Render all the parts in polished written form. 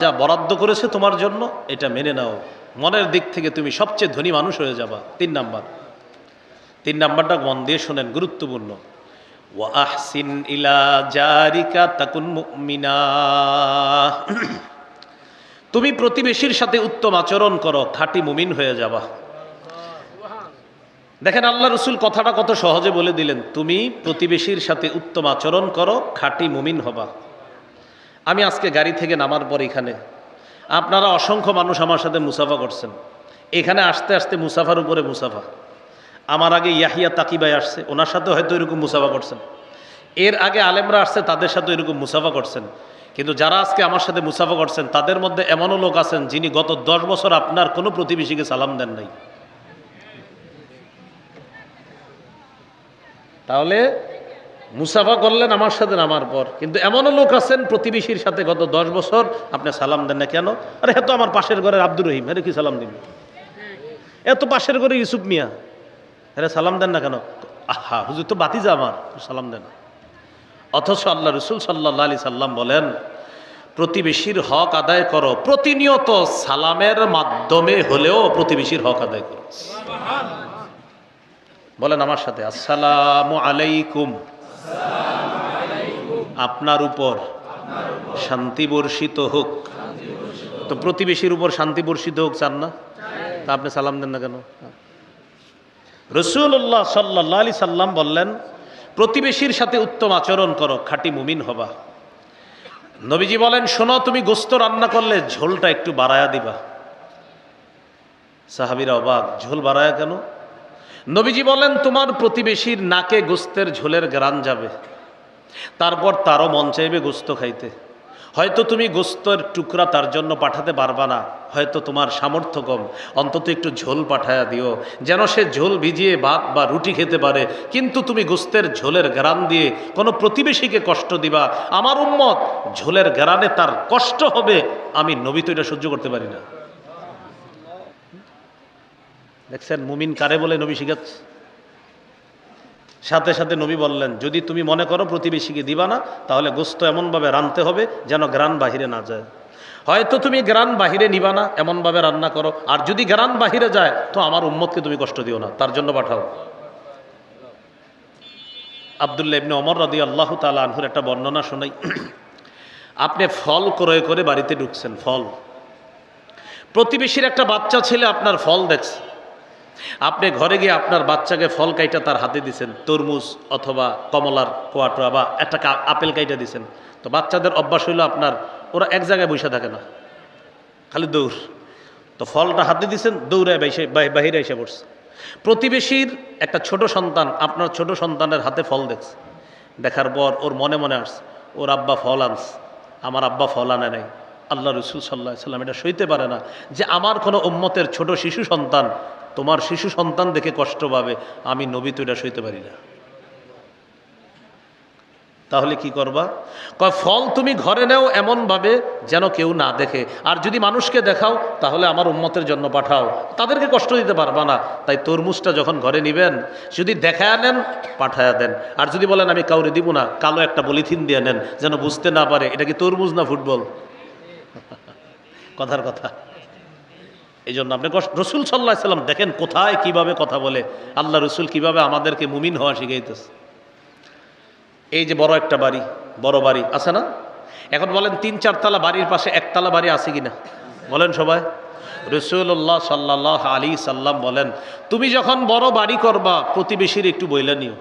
যা বরাদ্দ করেছে তোমার জন্য এটা মেনে নাও, মনের দিক থেকে তুমি সবচেয়ে ধনী মানুষ হয়ে যাবা। তিন নাম্বারটা মন দিয়ে শোনেন, গুরুত্বপূর্ণ। ওয়া আহসিন ইলা জারিকা তাকুন মুমিনা। তুমি প্রতিবেশীর সাথে উত্তম আচরণ করো, খাঁটি মুমিন হয়ে যাবা। দেখেন আল্লাহ রসুল কথাটা কত সহজে বলে দিলেন, তুমি প্রতিবেশীর সাথে উত্তম আচরণ করো, খাঁটি মুমিন হবা। আমি আজকে গাড়ি থেকে নামার পর এখানে আপনারা অসংখ্য মানুষ আমার সাথে মুসাফা করছেন। এখানে আসতে আসতে মুসাফার উপরে মুসাফা। আমার আগে ইয়াহিয়া তাকিবাই আসছে, ওনার সাথে হয়তো এরকম মুসাফা করছেন। এর আগে আলেমরা আসছে, তাদের সাথে এরকম মুসাফা করছেন। কিন্তু যারা আজকে আমার সাথে মুসাফা করছেন তাদের মধ্যে এমনও লোক আছেন যিনি গত 10 বছর আপনার কোনো প্রতিবেশীকে সালাম দেন নাই। তাহলে মুসাফা করলেন আমার সাথে নামার পর, কিন্তু এমনও লোক আছেন প্রতিবেশীর সাথে গত 10 বছর আপনি সালাম দেন না। কেন? আরে এত আমার পাশের ঘরের আব্দুর রহিম, আরে কি সালাম দিন? এত পাশের ঘরে ইউসুফ মিয়া, আরে সালাম দেন না কেন? আহা হুজুর তো বাতিজা আমার, সালাম দেন। অথচ আল্লাহ রসুল সাল্লাল্লাহু আলাইহি সাল্লাম বলেন, প্রতিবেশীর হক আদায় করো, প্রতিনিয়ত সালামের মাধ্যমে হলেও প্রতিবেশীর হক আদায় করো। বলেন আমার সাথে, আসসালামু আলাইকুম। আপনার উপর শান্তি বর্ষিত হোক। তো প্রতিবেশীর উপর শান্তি বর্ষিত হোক চান না? তা আপনি সালাম দেন না কেন? রাসূলুল্লাহ সাল্লাল্লাহু আলাইহি সাল্লাম বললেন, প্রতিবেশীর সাথে উত্তম আচরণ করো, খাঁটি মুমিন হবা। নবীজি বলেন, শোনো, তুমি গোস্ত রান্না করলে ঝোলটা একটু বাড়ায়া দিবা। সাহাবীরা অবাক, ঝোল বাড়ায়া কেন? নবীজি বলেন, তোমার প্রতিবেশীর নাকে গোস্তের ঝোলের ঘ্রাণ যাবে, তারপর তারও মন চাইবে গোস্ত খাইতে। হয়তো তুমি গোস্তের টুকরা তার জন্য পাঠাতে পারবা না, হয়তো তোমার সামর্থ্য কম, অন্তত একটু ঝোল পাঠায়া দিও, যেন সে ঝোল ভিজিয়ে ভাত বা রুটি খেতে পারে। কিন্তু তুমি গোস্তের ঝোলের ঘ্রাণ দিয়ে কোনো প্রতিবেশীকে কষ্ট দিবা, আমার উম্মত ঝোলের ঘ্রাণে তার কষ্ট হবে, আমি নবী তো এটা সহ্য করতে পারি না। দেখছেন মুমিন কারে বলে নবী শিখাচ্ছে। সাথে সাথে নবী বললেন, যদি তুমি মনে করো প্রতিবেশীকে দিবা না, তাহলে গোস্ত এমনভাবে রানতে হবে যেন গ্রান বাহিরে না যায়। হয়তো তুমি গ্রান বাহিরে নিবা না, এমনভাবে রান্না করো, আর যদি গ্রান বাহিরে যায় তো আমার উম্মতকে তুমি কষ্ট দিও না, তার জন্য পাঠাও। আব্দুল্লাহ ইবনে ওমর রাদিয়াল্লাহু তাআলা আনহুর একটা বর্ণনা শোনাই। আপনি ফল ক্রয় করে বাড়িতে ঢুকছেন, ফল, প্রতিবেশীর একটা বাচ্চা ছেলে আপনার ফল দেখছে, আপনি ঘরে গিয়ে আপনার বাচ্চাকে ফল কাইটা তার হাতে দিছেন, তরমুজ অথবা কমলার কোয়াটোয়া বা একটা আপেল কাইটা দিছেন। তো বাচ্চাদের অভ্যাস হইল আপনার, ওরা এক জায়গায় বসে থাকে না, খালি দৌড়। তো ফলটা হাতে দিছেন, দৌড়ায় বাহিরে এসে পড়ছে। প্রতিবেশীর একটা ছোট সন্তান আপনার ছোট সন্তানের হাতে ফল দেখছে, দেখার পর ওর মনে মনে আসছে, ওর আব্বা ফল আনছে, আমার আব্বা ফল আনে নাই। আল্লাহ রসুল সাল্লাল্লাহু আলাইহি সাল্লাম এটা সইতে পারে না যে আমার কোনো উম্মতের ছোট শিশু সন্তান তোমার শিশু সন্তান দেখে কষ্ট পাবে, আমি নবী তো এটা সইতে পারি না। তাহলে কি করবা? কয় ফল তুমি ঘরে নেও এমনভাবে যেন কেউ না দেখে, আর যদি মানুষকে দেখাও তাহলে আমার উম্মতের জন্য পাঠাও, তাদেরকে কষ্ট দিতে পারবা না। তাই তরমুজটা যখন ঘরে নিবেন, যদি দেখায় নেন পাঠায়া দেন, আর যদি বলেন আমি কাউরে দিব না, কালো একটা পলিথিন দিয়ে নেন যেন বুঝতে না পারে এটা কি তরমুজ না ফুটবল। কথার কথা। এই জন্য আপনি রসুল সাল্লাল্লাহু আলাইহি সাল্লাম দেখেন কোথায় কিভাবে কথা বলে, আল্লাহ রসুল কিভাবে আমাদেরকে মুমিন হওয়া শিখাইতেছে। এই যে বড় একটা বাড়ি, বড় বাড়ি আছে না? এখন বলেন 3-4 তলা বাড়ির পাশে একতলা বাড়ি আছে কিনা বলেন সবাই? রাসূলুল্লাহ সাল্লাল্লাহু আলাইহি সাল্লাম বলেন, তুমি যখন বড় বাড়ি করবা প্রতিবেশীর একটু বইলা নিও।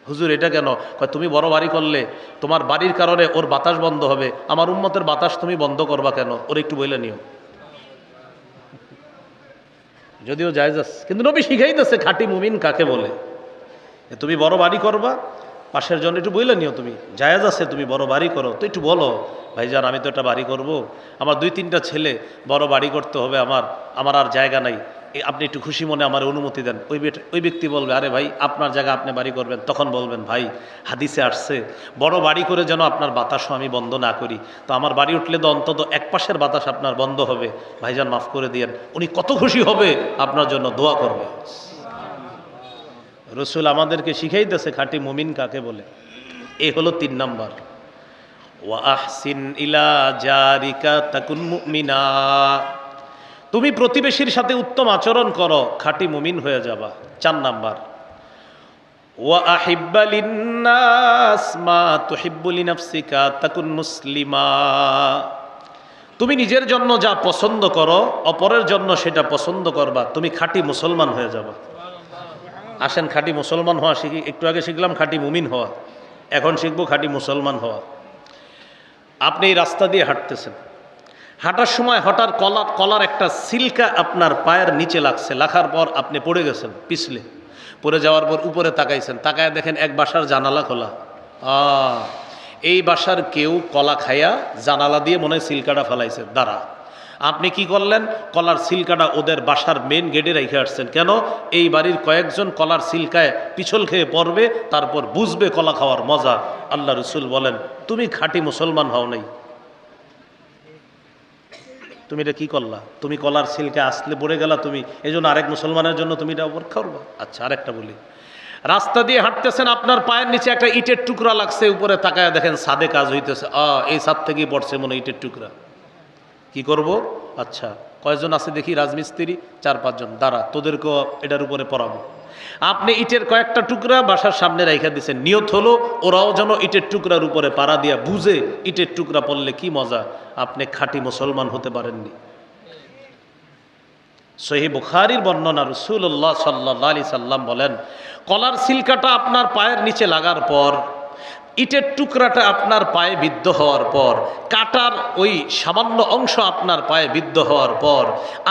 হুজুর এটা কেন? তুমি বড় বাড়ি করলে তোমার বাড়ির কারণে ওর বাতাস বন্ধ হবে, আমার উম্মতের বাতাস তুমি বন্ধ করবা কেন? ওর একটু বইলা নিও। যদিও জায়েজ আছে, কিন্তু নবী শিখাইতেছে খাঁটি মুমিন কাকে বলে। তুমি বড় বাড়ি করবা, পাশের জন্য একটু বইলে নিও, তুমি জায়েজ আছে, তুমি বড় বাড়ি করো তো একটু বলো, ভাইজান আমি তো একটা বাড়ি করব, আমার 2-3টা ছেলে, বড় বাড়ি করতে হবে, আমার আর জায়গা নাই, আপনি একটু খুশি মনে আমার অনুমতি দেন। ওই ব্যক্তি বলবে, আরে ভাই আপনার জায়গা আপনি বাড়ি করবেন। তখন বলবেন, ভাই হাদিসে আসছে বড় বাড়ি করে যেন আপনার বাতাসও আমি বন্ধ না করি, তো আমার বাড়ি উঠলে তো অন্তত এক পাশের বাতাস আপনার বন্ধ হবে, ভাইজান মাফ করে দিয়েন। উনি কত খুশি হবে, আপনার জন্য দোয়া করবে। রসুল আমাদেরকে শিখাইতেছে খাঁটি মুমিন কাকে বলে। এই হলো 3 নাম্বার। ওয়া আহসিন ইলা জারিকা তাকুন মুমিনা। তুমি প্রতিবেশীর সাথে উত্তম আচরণ করো, খাঁটি মুমিন হয়ে যাবা। 4 নাম্বার, ওয়া আহিব্বা লিন্নাস মা তুহিব্বু লিনাফসিকা তাকুন মুসলিমা। তুমি নিজের জন্য যা পছন্দ করো, অপরের জন্য সেটা পছন্দ করবা, তুমি খাঁটি মুসলমান হয়ে যাবা। আসেন খাঁটি মুসলমান হওয়া শিখি। একটু আগে শিখলাম খাঁটি মুমিন হওয়া, এখন শিখবো খাঁটি মুসলমান হওয়া। আপনি এই রাস্তা দিয়ে হাঁটতেছেন, হাঁটার সময় হঠাৎ কলার একটা সিল্কা আপনার পায়ের নিচে লাগছে, লাগার পর আপনি পড়ে গেছেন পিছলে। পড়ে যাওয়ার পর উপরে তাকাইছেন, তাকায় দেখেন এক বাসার জানালা খোলা। এই বাসার কেউ কলা খাইয়া জানালা দিয়ে মনে হয় সিল্কাটা ফেলাইছে। দাঁড়া, আপনি কি করলেন? কলার সিল্কাটা ওদের বাসার মেন গেটে রেখে আসছেন। কেন? এই বাড়ির কয়েকজন কলার সিল্কায় পিছল খেয়ে পড়বে, তারপর বুঝবে কলা খাওয়ার মজা। আল্লাহ রসুল বলেন, তুমি খাঁটি মুসলমান হও নাই। তুমি এটা কি করলা? তুমি কলার সিল্কে আসলে পড়ে গেলা, তুমি এই জন্য আরেক মুসলমানের জন্য তুমি এটা অপেক্ষা করবা। আচ্ছা, আরেকটা বলি, রাস্তা দিয়ে হাঁটতেছেন, আপনার পায়ের নিচে একটা ইটের টুকরা লাগছে, উপরে তাকায় দেখেন ছাদে কাজ হইতেছে। এই ছাদ থেকেই পড়ছে মনে ইটের টুকরা। কি করব? আচ্ছা, কয়জন আছে দেখি রাজমিস্ত্রি? 4-5 জন। দাঁড়া, তোদেরকেও এটার উপরে পড়াবো। আপনি ইটের কয়েকটা টুকরা বাসার সামনে রাইখা দিচ্ছেন, নিয়ত হলো ওরাও যেন ইটের টুকরার উপরে পাড়া দিয়া বুঝে ইটের টুকরা পড়লে কি মজা। আপনি খাঁটি মুসলমান হতে পারেননি। সহিহ বুখারীর বর্ণনা, রাসূলুল্লাহ সাল্লাল্লাহু আলাইহি সাল্লাম বলেন, কলার সিলকাটা আপনার পায়ের নিচে লাগার পর, ইটের টুকরাটা আপনার পায়ে বিদ্ধ হওয়ার পর, কাটার ওই সামান্য অংশ আপনার পায়ে বিদ্ধ হওয়ার পর,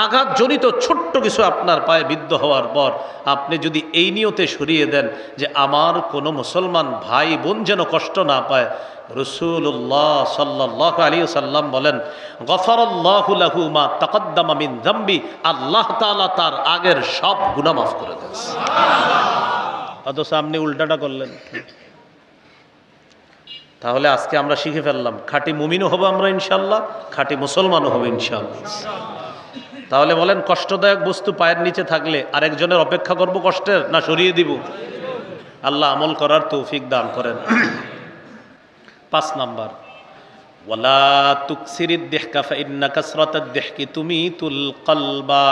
আঘাতজনিত ছোট্ট কিছু আপনার পায়ে বিদ্ধ হওয়ার পর, আপনি যদি এই নিয়তে সরিয়ে দেন যে আমার কোনো মুসলমান ভাই বোন যেন কষ্ট না পায়, রাসূলুল্লাহ সাল্লাল্লাহু আলাইহি সাল্লাম বলেন, গফারাল্লাহু লাহু মা তাকদ্দামা মিন যামবি, আল্লাহ তাআলা তার আগের সব গুনাহ মাফ করে দেন। অথচ আপনি উল্টাটা করলেন। তাহলে আজকে আমরা শিখে ফেললাম, খাঁটি মুমিনও হবো আমরা ইনশাল্লাহ, খাঁটি মুসলমানও হবে ইনশাল্লাহ। তাহলে বলেন, কষ্টদায়ক বস্তু পায়ের নিচে থাকলে আরেকজনের অপেক্ষা করব কষ্টের, না সরিয়ে দিব? আল্লাহ আমল করার তৌফিক দান করেন। 5 নাম্বার, ওয়ালা তুকসিরিদ দিহকা ফাইন্না কাসরাতাদ দিহকি তুমিতুল কলবা।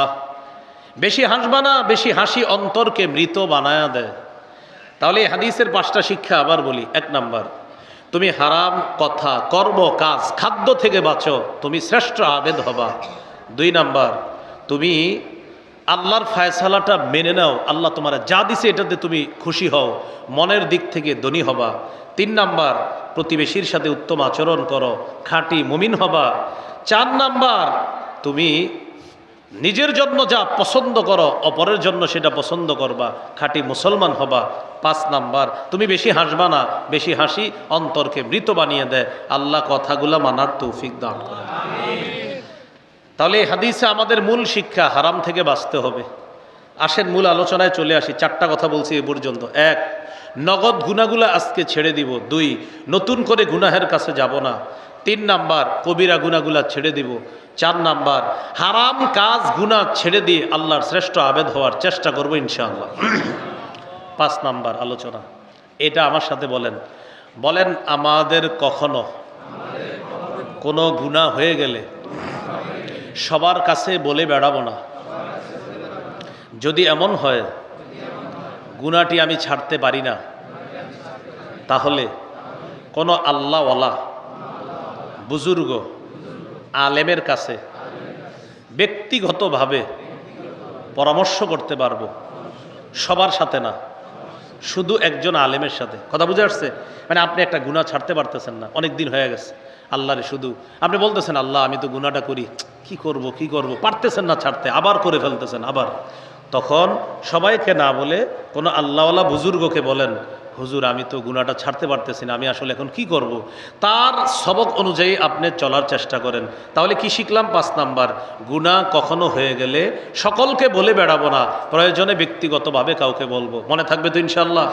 বেশি হাসবা না, বেশি হাসি অন্তরকে মৃত বানায়া দেয়। তাহলে এই হাদিসের 5টা শিক্ষা আবার বলি। 1 নাম্বার, তুমি হারাম কথা, কর্ম, কাজ, খাদ্য থেকে বাঁচো, তুমি শ্রেষ্ঠ আবেদ হবা। 2 নাম্বার, তুমি আল্লাহর ফায়সালাটা মেনে নাও, আল্লাহ তোমার যা দিছে এটাতে তুমি খুশি হও, মনের দিক থেকে ধনী হবা। 3 নাম্বার, প্রতিবেশীর সাথে উত্তম আচরণ করো, খাঁটি মুমিন হবা। 4 নাম্বার, তুমি নিজের জন্য যা পছন্দ করো, অপরের জন্য সেটা পছন্দ করবা, খাঁটি মুসলমান হবা। 5 নাম্বার, তুমি বেশি হাসবা না, বেশি হাসি অন্তরকে মৃত বানিয়ে দেয়। আল্লাহ কথাগুলো মানার তৌফিক দান করে। তাহলে এই হাদিসে আমাদের মূল শিক্ষা, হারাম থেকে বাঁচতে হবে। আসেন মূল আলোচনায় চলে আসি। 4টা কথা বলছি এ পর্যন্ত। 1, নগদ গুনাহগুলো আজকে ছেড়ে দিব। 2, নতুন করে গুনাহের কাছে যাব না। 3 নাম্বার, কবিরা গুনাহগুলো ছেড়ে দিব। 4 নাম্বার, হারাম কাজ গুনাহ ছেড়ে দিয়ে আল্লাহর শ্রেষ্ঠ আবেদ হওয়ার চেষ্টা করব ইনশাআল্লাহ। 5 নাম্বার আলোচনা, এটা আমার সাথে বলেন। বলেন, আমাদের কখনো কোনো গুনাহ হয়ে গেলে সবার কাছে বলে বেড়াবো না। যদি এমন হয় গুনাহটি আমি ছাড়তে পারি না, তাহলে কোনো আল্লাহওয়ালা বুজুর্গ আলেমের কাছে ব্যক্তিগতভাবে পরামর্শ করতে পারবো, সবার সাথে না, শুধু একজন আলেমের সাথে। কথা বুঝে আসছে? মানে আপনি একটা গুনাহ ছাড়তে পারতেছেন না, অনেক দিন হয়ে গেছে, আল্লাহরে শুধু আপনি বলতেছেন, আল্লাহ আমি তো গুনাহটা করি, কি করব, পারতেছেন না ছাড়তে, আবার করে ফেলতেছেন আবার। তখন সবাইকে না বলে কোনো আল্লাহওয়ালা বুজুর্গকে বলেন, হুজুর আমি তো গুনাহটা ছাড়তে পারতেছি না, আমি আসলে এখন কি করব। তার সবক অনুযায়ী আপনি চলার চেষ্টা করেন। তাহলে কি শিখলাম? 5 নাম্বার, গুনাহ কখনো হয়ে গেলে সকলকে বলে বেড়াবো না, প্রয়োজনে ব্যক্তিগতভাবে কাউকে বলবো। মনে থাকবে তো ইনশাআল্লাহ?